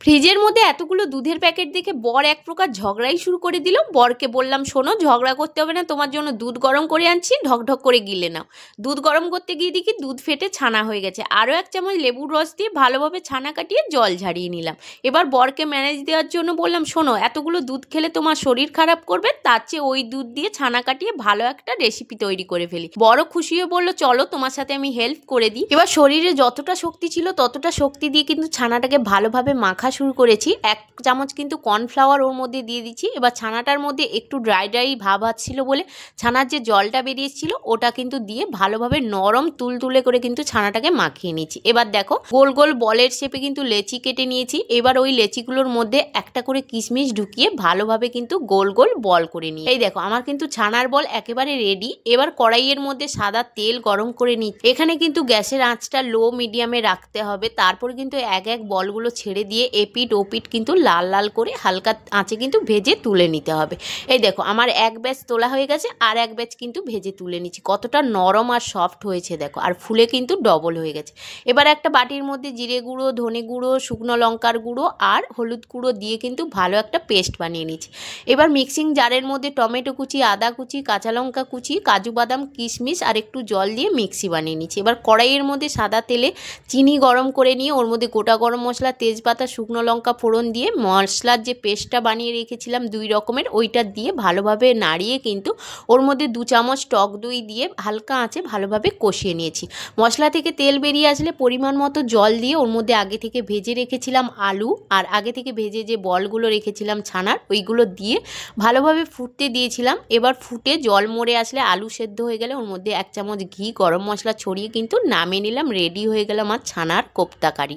ফ্রিজের মধ্যে এতগুলো দুধের প্যাকেট দেখে বর এক প্রকার ঝগড়াই শুরু করে দিল। বরকে বললাম, শোনো, ঝগড়া করতে হবে না, তোমার জন্য দুধ গরম করে আনছি, ঢকঢক করে গিলে নাও। দুধ গরম করতে গিয়ে দেখি দুধ ফেটে ছানা হয়ে গেছে। আরও 1 চামচ লেবুর রস দিয়ে ভালোভাবে ছানা কাটিয়ে জল ঝারিয়ে নিলাম। এবার বরকে ম্যানেজ দেওয়ার জন্য বললাম, শোনো, এতগুলো দুধ খেলে তোমার শরীর খারাপ করবে, তার চেয়ে ওই দুধ দিয়ে ছানা কাটিয়ে ভালো একটা রেসিপি তৈরি করে ফেলি। বড় খুশি হয়ে বললো, চলো, তোমার সাথে আমি হেল্প করে দিই। এবার শরীরে যতটা শক্তি ছিল ততটা শক্তি দিয়ে কিন্তু ছানাটাকে ভালোভাবে মাখা শুরু করেছি। 1 চামচ কিন্তু কর্নফ্লাওয়ার ওর মধ্যে দিয়ে দিচ্ছি। এবার ছানাটার মধ্যে একটু ড্রাই ভাব আসছিল বলে ছানার যে জলটা বেরিয়েছিল ওটা কিন্তু দিয়ে ভালোভাবে নরম তুলতুলে করে কিন্তু ছানাটাকে মাখিয়ে নিয়েছি। এবার দেখো, গোল গোল বলের শেপে কিন্তু লেচি কেটে নিয়েছি। এবার ওই লেচিগুলোর মধ্যে একটা করে কিশমিশ ঢুকিয়ে ভালোভাবে কিন্তু গোল গোল বল করে নিই। এই দেখো, আমার কিন্তু ছানার বল একেবারে রেডি। এবার কড়াইয়ের মধ্যে সাদা তেল গরম করে নিই। এখানে কিন্তু গ্যাসের আঁচটা লো মিডিয়ামে রাখতে হবে। তারপর কিন্তু এক এক বলগুলো ছেড়ে দিয়ে এপিট ওপিট কিন্তু লাল লাল করে হালকা আঁচে কিন্তু ভেজে তুলে নিতে হবে। এই দেখো, আমার এক ব্যাচ তোলা হয়ে গেছে, আর এক ব্যাচ কিন্তু ভেজে তুলে নিচ্ছি। কতটা নরম আর সফট হয়েছে দেখো, আর ফুলে কিন্তু ডবল হয়ে গেছে। এবার একটা বাটির মধ্যে জিরে গুঁড়ো, ধনে গুঁড়ো, শুকনো লঙ্কার গুঁড়ো আর হলুদ গুঁড়ো দিয়ে কিন্তু ভালো একটা পেস্ট বানিয়ে নিচ্ছি। এবার মিক্সিং জারের মধ্যে টমেটো কুচি, আদা কুচি, কাঁচা লঙ্কা কুচি, কাজু বাদাম, কিশমিশ আর একটু জল দিয়ে মিক্সি বানিয়ে নিচ্ছি। এবার কড়াইয়ের মধ্যে সাদা তেলে চিনি গরম করে নিয়ে ওর মধ্যে গোটা গরম মশলা, তেজপাতা, শুকনো লঙ্কা ফোড়ন দিয়ে মশলার যে পেস্টটা বানিয়ে রেখেছিলাম 2 রকমের, ওইটা দিয়ে ভালোভাবে নাড়িয়ে কিন্তু ওর মধ্যে 2 চামচ টক দই দিয়ে হালকা আঁচে ভালোভাবে কষিয়ে নিয়েছি। মশলা থেকে তেল বেরিয়ে আসলে পরিমাণ মতো জল দিয়ে ওর মধ্যে আগে থেকে ভেজে রেখেছিলাম আলু আর আগে থেকে ভেজে যে বলগুলো রেখেছিলাম ছানার, ওইগুলো দিয়ে ভালোভাবে ফুটতে দিয়েছিলাম। এবার ফুটে জল মরে আসলে আলু সেদ্ধ হয়ে গেলে ওর মধ্যে 1 চামচ ঘি, গরম মশলা ছড়িয়ে কিন্তু নামিয়ে নিলাম। রেডি হয়ে গেল আমার ছানার কোপ্তা কারি।